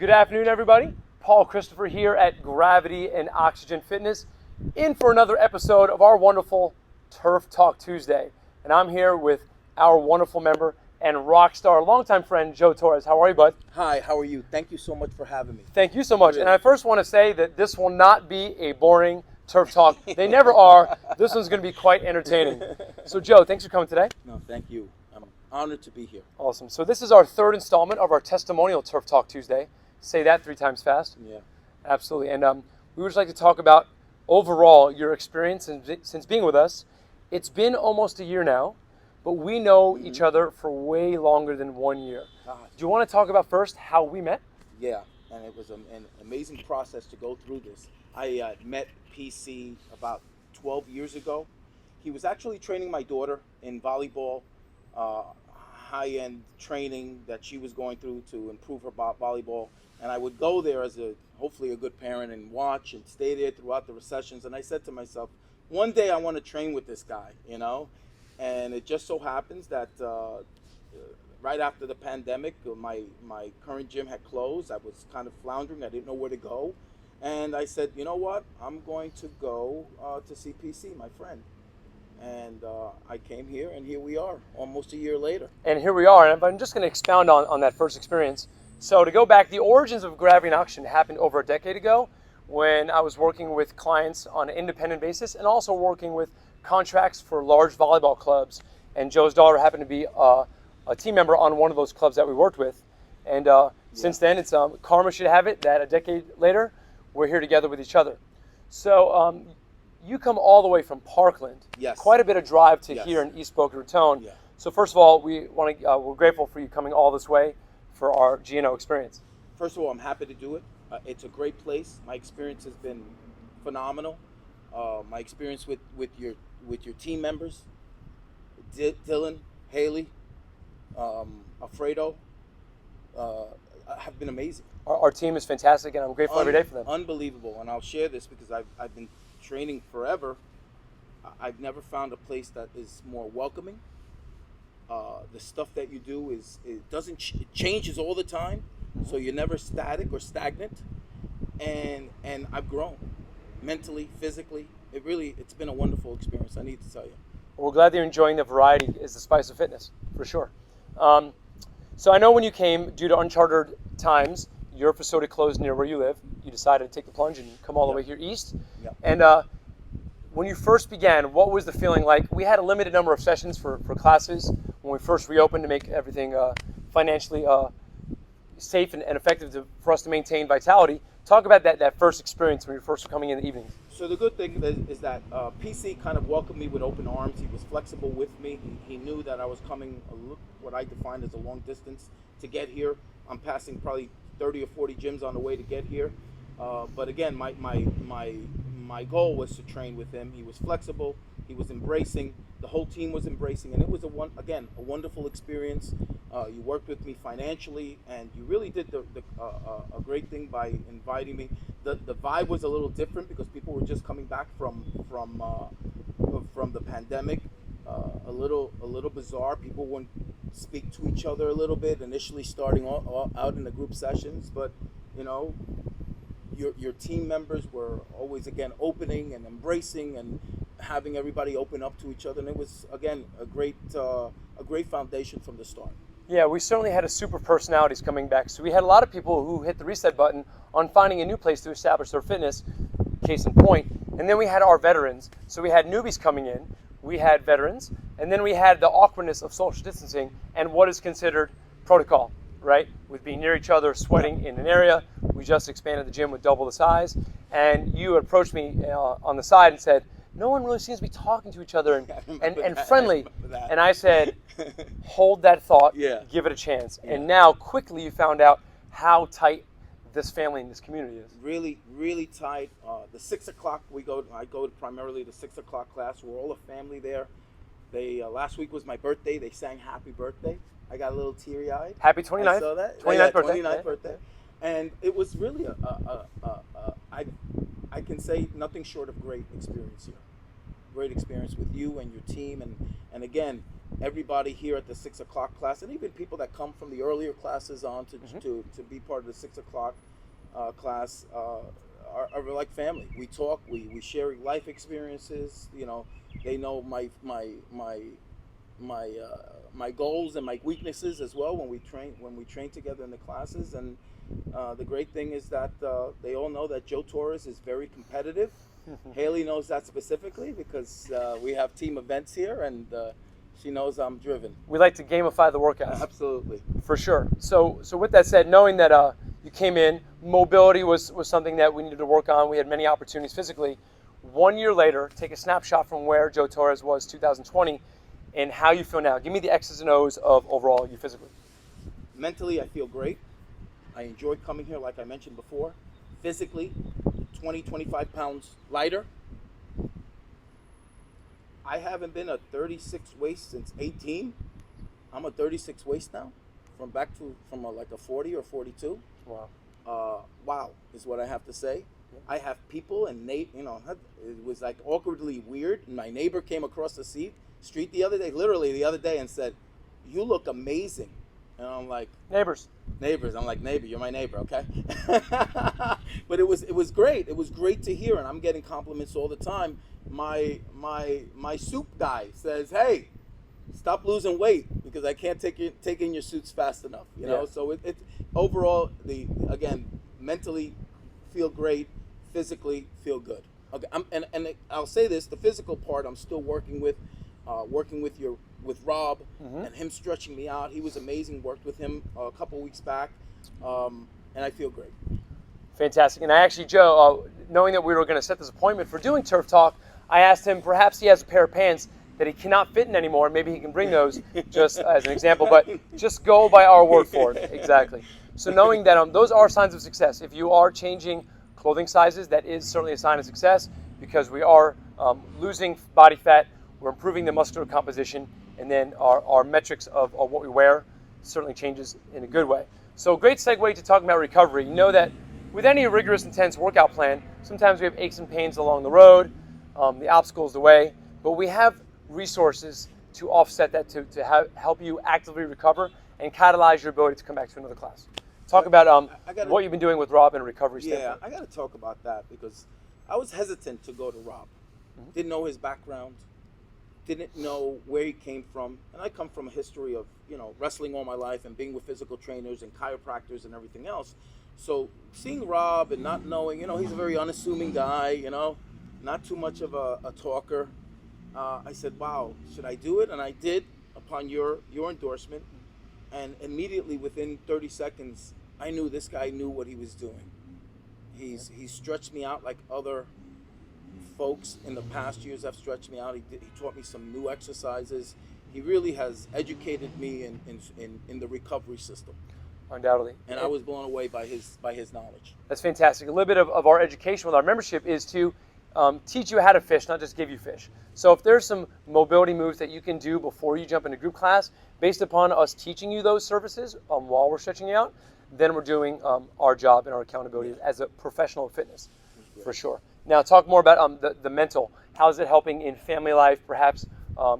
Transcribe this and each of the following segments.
Good afternoon, everybody. Paul Christopher here at Gravity and Oxygen Fitness, in for another episode of our wonderful Turf Talk Tuesday. And I'm here with our wonderful member and rock star, longtime friend, Joe Torres. How are you, bud? Hi, how are you? Thank you so much for having me. Thank you so much. And I first want to say that this will not be a boring Turf Talk. They never are. This one's going to be quite entertaining. So, Joe, thanks for coming today. No, thank you. I'm honored to be here. Awesome. So this is our third installment of our Testimonial Turf Talk Tuesday. Say that 3 times fast. Yeah. Absolutely. And we would just like to talk about overall your experience since being with us. It's been almost a year now, but we know each other for way longer than 1 year. Do you want to talk about first how we met? Yeah, and it was an amazing process to go through this. I met PC about 12 years ago. He was actually training my daughter in volleyball, high-end training that she was going through to improve her volleyball. And I would go there as hopefully a good parent and watch and stay there throughout the sessions. And I said to myself, one day I want to train with this guy, you know? And it just so happens that right after the pandemic, my current gym had closed. I was kind of floundering. I didn't know where to go. And I said, you know what? I'm going to go to see PC, my friend. And I came here, and here we are, almost a year later. And here we are. And I'm just going to expound on that first experience. So to go back, the origins of Gravity and Oxygen happened over a decade ago when I was working with clients on an independent basis and also working with contracts for large volleyball clubs. And Joe's daughter happened to be a team member on one of those clubs that we worked with. And since then, it's karma should have it that a decade later, we're here together with each other. So you come all the way from Parkland. Yes. Quite a bit of drive to Yes. here in East Boca Raton. Yeah. So first of all, we're grateful for you coming all this way for our G+O experience. First of all, I'm happy to do it. It's a great place. My experience has been phenomenal. My experience with your team members, Dylan, Haley, Alfredo, have been amazing. Our team is fantastic, and I'm grateful every day for them. Unbelievable. And I'll share this because I've been training forever. I've never found a place that is more welcoming. The stuff that you do it changes all the time, so you're never static or stagnant. And I've grown mentally, physically. It's been a wonderful experience. I need to tell you. We're glad that you're enjoying the variety is the spice of fitness, for sure. So I know when you came, due to uncharted times, your facility closed near where you live. You decided to take the plunge and come all the way here east. Yep. And when you first began, what was the feeling like? We had a limited number of sessions for classes when we first reopened to make everything financially safe and effective for us to maintain vitality. Talk about that first experience when you first were coming in the evenings. So the good thing is that PC kind of welcomed me with open arms. He was flexible with me. He knew that I was coming what I define as a long distance to get here. I'm passing probably 30 or 40 gyms on the way to get here. But again, my goal was to train with him. He was flexible. He was embracing. The whole team was embracing, and it was a wonderful experience. You worked with me financially, and you really did a great thing by inviting me. The vibe was a little different because people were just coming back from the pandemic. A little bizarre. People wouldn't speak to each other a little bit initially, starting out in the group sessions, but you know. Your team members were always opening and embracing and having everybody open up to each other, and it was again a great foundation from the start. Yeah, we certainly had a super personalities coming back. So we had a lot of people who hit the reset button on finding a new place to establish their fitness, case in point. And then we had our veterans. So we had newbies coming in, we had veterans, and then we had the awkwardness of social distancing and what is considered protocol, right? With being near each other, sweating in an area. We just expanded the gym with double the size. And you approached me on the side and said, no one really seems to be talking to each other and friendly. And I said, hold that thought, give it a chance. Yeah. And now quickly you found out how tight this family and this community is. Really, really tight. The 6 o'clock I go to primarily the 6 o'clock class. We're all a family there. They last week was my birthday. They sang happy birthday. I got a little teary-eyed. Happy 29th. I saw that. 29th birthday. 29th birthday. And it was really I can say nothing short of great experience here. great experience with you and your team, and again, everybody here at the 6 o'clock class, and even people that come from the earlier classes on to be part of the 6 o'clock class are like family. We talk, we share life experiences. You know, they know my goals and my weaknesses as well when we train together in the classes. And the great thing is that they all know that Joe Torres is very competitive. Haley knows that specifically because we have team events here, and she knows I'm driven. We like to gamify the workouts. Absolutely. For sure. So with that said, knowing that you came in, mobility was something that we needed to work on. We had many opportunities physically. 1 year later, take a snapshot from where Joe Torres was 2020 and how you feel now. Give me the X's and O's of overall you physically. Mentally, I feel great. I enjoy coming here, like I mentioned before. Physically, 20, 25 pounds lighter. I haven't been a 36 waist since 18. I'm a 36 waist now, from like a 40 or 42. Wow. Wow is what I have to say. Yeah. I have people and it was like awkwardly weird. My neighbor came across the street the other day, and said, "You look amazing." And I'm like, Neighbors. I'm like, neighbor, you're my neighbor, okay? But it was great. It was great to hear, and I'm getting compliments all the time. My soup guy says, "Hey, stop losing weight because I can't take in your suits fast enough." You know, so it overall again, mentally feel great, physically feel good. Okay, and I'll say this: the physical part I'm still working with Rob, and him stretching me out. He was amazing. Worked with him a couple weeks back, and I feel great. Fantastic. And I actually, Joe, knowing that we were going to set this appointment for doing Turf Talk, I asked him perhaps he has a pair of pants that he cannot fit in anymore. Maybe he can bring those just as an example, but just go by our word for it. Exactly. So knowing that those are signs of success. If you are changing clothing sizes, that is certainly a sign of success because we are losing body fat, we're improving the muscular composition, and then our metrics of what we wear certainly changes in a good way. So great segue to talking about recovery. You know that with any rigorous, intense workout plan, sometimes we have aches and pains along the road, the obstacles the way, but we have resources to offset that, to help you actively recover and catalyze your ability to come back to another class. Talk about what you've been doing with Rob in a recovery standpoint. Yeah, I got to talk about that because I was hesitant to go to Rob. Didn't know his background, didn't know where he came from, and I come from a history of wrestling all my life and being with physical trainers and chiropractors and everything else. So seeing Rob and not knowing, he's a very unassuming guy, not too much of a talker. I said, wow, should I do it? And I did upon your endorsement. And immediately within 30 seconds, I knew this guy knew what he was doing. He stretched me out like other folks in the past years have stretched me out. He taught me some new exercises. He really has educated me in the recovery system. Undoubtedly. And I was blown away by his knowledge. That's fantastic. A little bit of our education with our membership is to teach you how to fish, not just give you fish. So if there's some mobility moves that you can do before you jump into group class, based upon us teaching you those services while we're stretching you out, then we're doing our job and our accountability as a professional of fitness, for sure. Now talk more about the mental. How is it helping in family life? Perhaps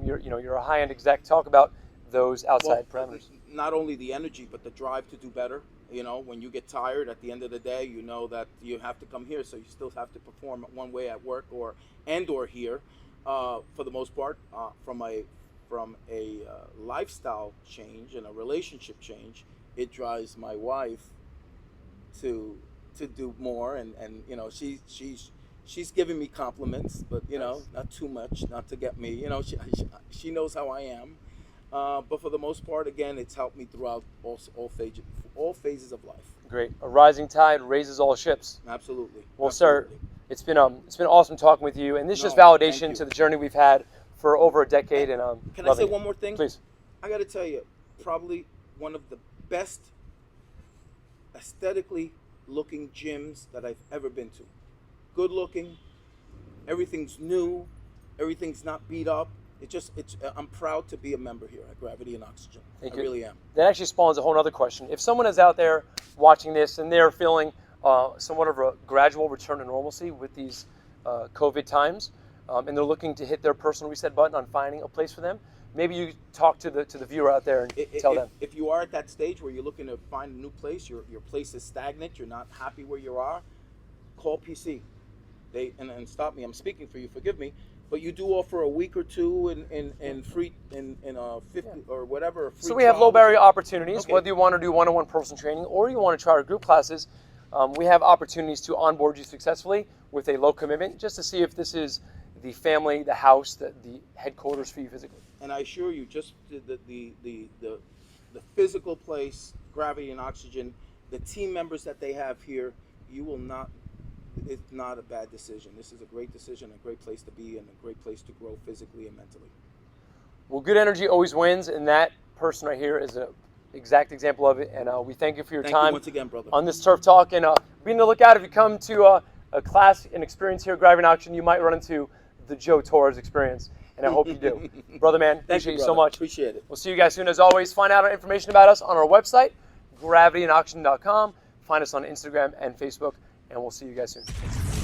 you're a high-end exec. Talk about those outside parameters. Not only the energy, but the drive to do better. When you get tired at the end of the day, you know that you have to come here, so you still have to perform one way at work or here. For the most part, from a lifestyle change and a relationship change, it drives my wife to do more, and she's giving me compliments, but not too much, not to get me. She knows how I am. But for the most part, again, it's helped me throughout all phases of life. Great. A rising tide raises all ships. Absolutely. Well, Absolutely. Sir, it's been awesome talking with you, and this is just validation to the journey we've had for over a decade. And can I say one more thing? Please. I got to tell you, probably one of the best aesthetically looking gyms that I've ever been to. Good looking. Everything's new. Everything's not beat up. I'm proud to be a member here at Gravity and Oxygen. I really am. That actually spawns a whole other question. If someone is out there watching this and they're feeling somewhat of a gradual return to normalcy with these COVID times, and they're looking to hit their personal reset button on finding a place for them, maybe you talk to the viewer out there and tell them. If you are at that stage where you're looking to find a new place, your place is stagnant, you're not happy where you are, call PC. And stop me, I'm speaking for you, forgive me, but you do offer a week or two in free in 50 or whatever. A free So we have trial. low barrier opportunities, Okay. whether you want to do one-on-one personal training or you want to try our group classes. We have opportunities to onboard you successfully with a low commitment, just to see if this is the family, the house, the headquarters for you physically. And I assure you, just the physical place, gravity and oxygen, the team members that they have here, you will not. It's not a bad decision. This is a great decision, a great place to be, and a great place to grow physically and mentally. Well, good energy always wins, and that person right here is an exact example of it. And we thank you for your Thank time you once again, brother. on this Turf Talk. And be on the lookout if you come to a class and experience here at Gravity and Oxygen, you might run into the Joe Torres experience, and I hope you do. Brother, man, appreciate you so much. Appreciate it. We'll see you guys soon. As always, find out information about us on our website, gravityandoxygen.com. Find us on Instagram and Facebook, and we'll see you guys soon.